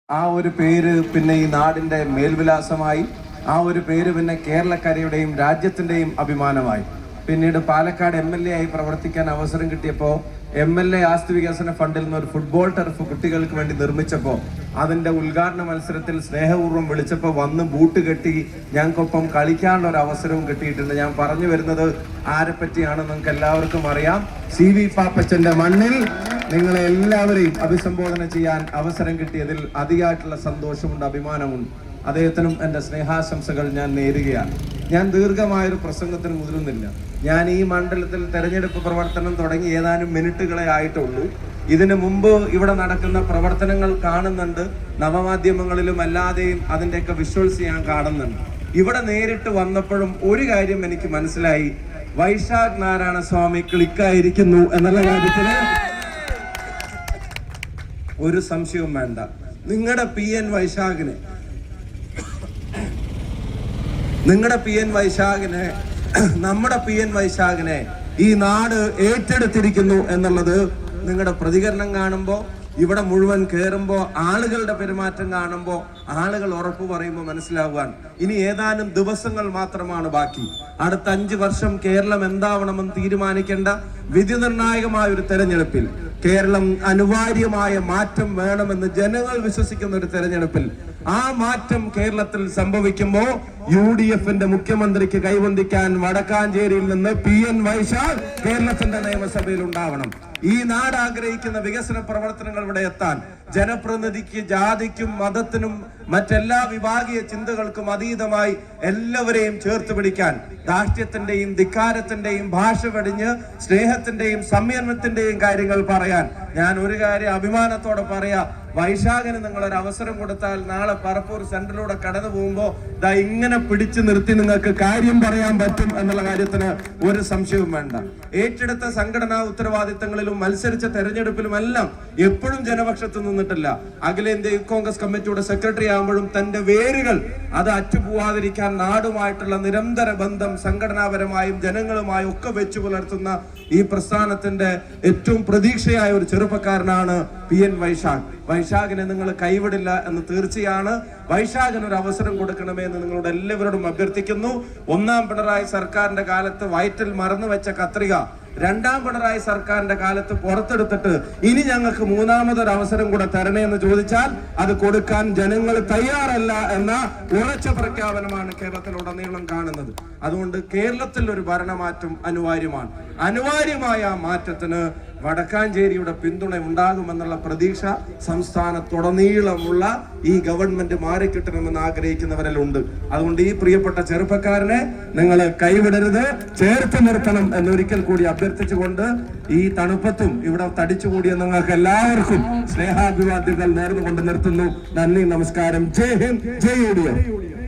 ആ ഒരു പേര് പിന്നെ ഈ നാടിന്റെ മേൽവിലാസമായി. ആ ഒരു പേര് പിന്നെ കേരളക്കരയുടെയും രാജ്യത്തിന്റെയും അഭിമാനമായി. പിന്നീട് പാലക്കാട് MLA ആയി പ്രവർത്തിക്കാൻ അവസരം കിട്ടിയപ്പോൾ MLA ആസ്തി വികസന ഫണ്ടിൽ നിന്ന് ഒരു ഫുട്ബോൾ ടർഫ് കുട്ടികൾക്ക് വേണ്ടി നിർമ്മിച്ചപ്പോൾ അതിന്റെ ഉദ്ഘാടന മത്സരത്തിൽ സ്നേഹപൂർവ്വം വിളിച്ചപ്പോൾ വന്ന് ബൂട്ട് കെട്ടി ഞങ്ങൾക്കൊപ്പം കളിക്കാനുള്ള ഒരു അവസരവും കിട്ടിയിട്ടുണ്ട്. ഞാൻ പറഞ്ഞു വരുന്നത് ആരെ പറ്റിയാണ് നിങ്ങൾക്ക് എല്ലാവർക്കും അറിയാം. CV പാപ്പച്ചന്റെ മണ്ണിൽ നിങ്ങളെ എല്ലാവരെയും അഭിസംബോധന ചെയ്യാൻ അവസരം കിട്ടിയതിൽ അതിയായിട്ടുള്ള സന്തോഷമുണ്ട്, അഭിമാനമുണ്ട്. അദ്ദേഹത്തിനും എൻ്റെ സ്നേഹാശംസകൾ ഞാൻ നേരുകയാണ്. ഞാൻ ദീർഘമായൊരു പ്രസംഗത്തിന് മുതിരുന്നില്ല. ഞാൻ ഈ മണ്ഡലത്തിൽ തെരഞ്ഞെടുപ്പ് പ്രവർത്തനം തുടങ്ങി ഏതാനും മിനിറ്റുകളെ ആയിട്ടുള്ളൂ. ഇതിനു മുമ്പ് ഇവിടെ നടക്കുന്ന പ്രവർത്തനങ്ങൾ കാണുന്നുണ്ട്, നവമാധ്യമങ്ങളിലും അല്ലാതെയും അതിൻ്റെയൊക്കെ വിഷ്വൽസ് ഞാൻ കാണുന്നുണ്ട്. ഇവിടെ നേരിട്ട് വന്നപ്പോഴും ഒരു കാര്യം എനിക്ക് മനസ്സിലായി, വൈശാഖ് നാരായണ സ്വാമി ക്ലിക്കായിരിക്കുന്നു എന്നുള്ള കാര്യത്തിന് ഒരു സംശയവും വേണ്ട. നിങ്ങളുടെ PN വൈശാഖിനെ നമ്മുടെ PN വൈശാഖിനെ ഈ നാട് ഏറ്റെടുത്തിരിക്കുന്നു എന്നുള്ളത് നിങ്ങളുടെ പ്രതികരണം കാണുമ്പോൾ, ഇവിടെ മുഴുവൻ കയറുമ്പോൾ, ആളുകളുടെ പെരുമാറ്റം കാണുമ്പോൾ, ആളുകൾ ഉറപ്പ് പറയുമ്പോൾ മനസ്സിലാവുകയാണ്. ഇനി ഏതാനും ദിവസങ്ങൾ മാത്രമാണ് ബാക്കി. അടുത്ത 5 വർഷം കേരളം എന്താവണമെന്ന് തീരുമാനിക്കേണ്ട വിധി നിർണായകമായ ഒരു തെരഞ്ഞെടുപ്പിൽ, കേരളം അനിവാര്യമായ മാറ്റം വേണമെന്ന് ജനങ്ങൾ വിശ്വസിക്കുന്ന ഒരു തെരഞ്ഞെടുപ്പിൽ, ആ മാറ്റം കേരളത്തിൽ സംഭവിക്കുമ്പോൾ UDFന്റെ മുഖ്യമന്ത്രിക്ക് കൈവന്തിക്കാൻ വടക്കാഞ്ചേരിയിൽ നിന്ന് PN വൈശാഖ് കേരളത്തിന്റെ നിയമസഭയിൽ ഉണ്ടാവണം. ഈ നാട് ആഗ്രഹിക്കുന്ന വികസന പ്രവർത്തനങ്ങൾ ഇവിടെ എത്താൻ ജനപ്രതിനിധിക്ക് ജാതിക്കും മതത്തിനും മറ്റെല്ലാ വിഭാഗീയ ചിന്തകൾക്കും അതീതമായി എല്ലാവരെയും ചേർത്ത് പിടിക്കാൻ, ദാഷ്ട്യത്തിന്റെയും ധിക്കാരത്തിന്റെയും ഭാഷ വെടിഞ്ഞ് സ്നേഹത്തിന്റെയും സംയമനത്തിന്റെയും കാര്യങ്ങൾ പറയാൻ ഞാൻ ഒരു കാര്യം അഭിമാനത്തോടെ പറയാ, വൈശാഖിന് നിങ്ങളൊരു അവസരം കൊടുത്താൽ നാളെ പറപ്പൂർ സെന്ററിലൂടെ കടന്നു പോകുമ്പോൾ ദാ ഇങ്ങനെ പിടിച്ചു നിർത്തി നിങ്ങൾക്ക് കാര്യം പറയാൻ പറ്റും എന്നുള്ള കാര്യത്തിന് ഒരു സംശയവും വേണ്ട. ഏറ്റെടുത്ത സംഘടനാ ഉത്തരവാദിത്തങ്ങളിലും മത്സരിച്ച തെരഞ്ഞെടുപ്പിലുമെല്ലാം എപ്പോഴും ജനപക്ഷത്ത് നിന്നിട്ടില്ല. അഖിലേന്ത്യാ യൂത്ത് കോൺഗ്രസ് കമ്മിറ്റിയുടെ സെക്രട്ടറി ആകുമ്പോഴും തന്റെ വേരുകൾ അത് അറ്റുപോവാതിരിക്കാൻ നാടുമായിട്ടുള്ള നിരന്തര ബന്ധം സംഘടനാപരമായും ജനങ്ങളുമായും ഒക്കെ വെച്ചു പുലർത്തുന്ന ഈ പ്രസ്ഥാനത്തിന്റെ ഏറ്റവും പ്രതീക്ഷയായ ഒരു ചെറുപ്പക്കാരനാണ് PN വൈശാഖ്. വൈശാഖിനെ നിങ്ങൾ കൈവിടില്ല എന്ന് തീർച്ചയാണ്. വൈശാഖിന് ഒരു അവസരം കൊടുക്കണമേ എന്ന് നിങ്ങളോട് എല്ലാവരോടും അഭ്യർത്ഥിക്കുന്നു. 1ാം പിണറായി സർക്കാരിന്റെ കാലത്ത് വയറ്റിൽ മറന്നു വെച്ച കത്രിക 2ാം പിണറായി സർക്കാരിന്റെ കാലത്ത് പുറത്തെടുത്തിട്ട് ഇനി ഞങ്ങൾക്ക് 3ാമതൊരു അവസരം കൂടെ തരണേ എന്ന് ചോദിച്ചാൽ അത് കൊടുക്കാൻ ജനങ്ങൾ തയ്യാറല്ല എന്ന ഉറച്ച പ്രഖ്യാപനമാണ് കേരളത്തിലുടനീളം കാണുന്നത്. അതുകൊണ്ട് കേരളത്തിൽ ഒരു ഭരണമാറ്റം അനിവാര്യമാണ്. അനിവാര്യമായ ആ മാറ്റത്തിന് വടക്കാഞ്ചേരിയുടെ പിന്തുണ ഉണ്ടാകുമെന്നുള്ള പ്രതീക്ഷ സംസ്ഥാനത്തുടനീളമുള്ള ഈ ഗവൺമെന്റ് മാറിക്കിട്ടണമെന്ന് ആഗ്രഹിക്കുന്നവരിലുണ്ട്. അതുകൊണ്ട് ഈ പ്രിയപ്പെട്ട ചെറുപ്പക്കാരനെ നിങ്ങൾ കൈവിടരുത്, ചേർത്ത് നിർത്തണം എന്നൊരിക്കൽ കൂടി അഭ്യർത്ഥിച്ചുകൊണ്ട് ഈ തണുപ്പത്തും ഇവിടെ തടിച്ചുകൂടിയ നിങ്ങൾക്ക് എല്ലാവർക്കും സ്നേഹാഭിവാദ്യങ്ങൾ നേർന്നുകൊണ്ട് നിർത്തുന്നു. നന്ദി, നമസ്കാരം. ജയ് ഹിന്ദ്, ജയ് UDF.